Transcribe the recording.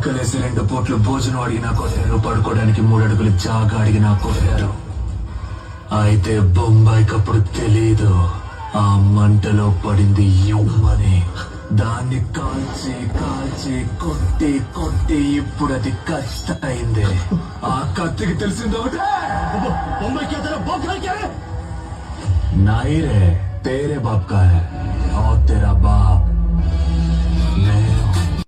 ఆకలేసి 2 పూట్లు భోజనం అడిగినా కొట్టారు, పడుకోవడానికి 3 అడుగులు జాగా అడిగినా కొట్టారు. అయితే బొంబాయికప్పుడు తెలీదు ఆ మంటలో పడింది యుమ్మని. దాన్ని కాల్చి కాల్చి కొట్టి కొట్టి ఇప్పుడు అది కష్టమైంది. ఆ కత్తికి తెలిసింది ఒకటే, नहीं रे तेरे बाप का है और तेरा बाप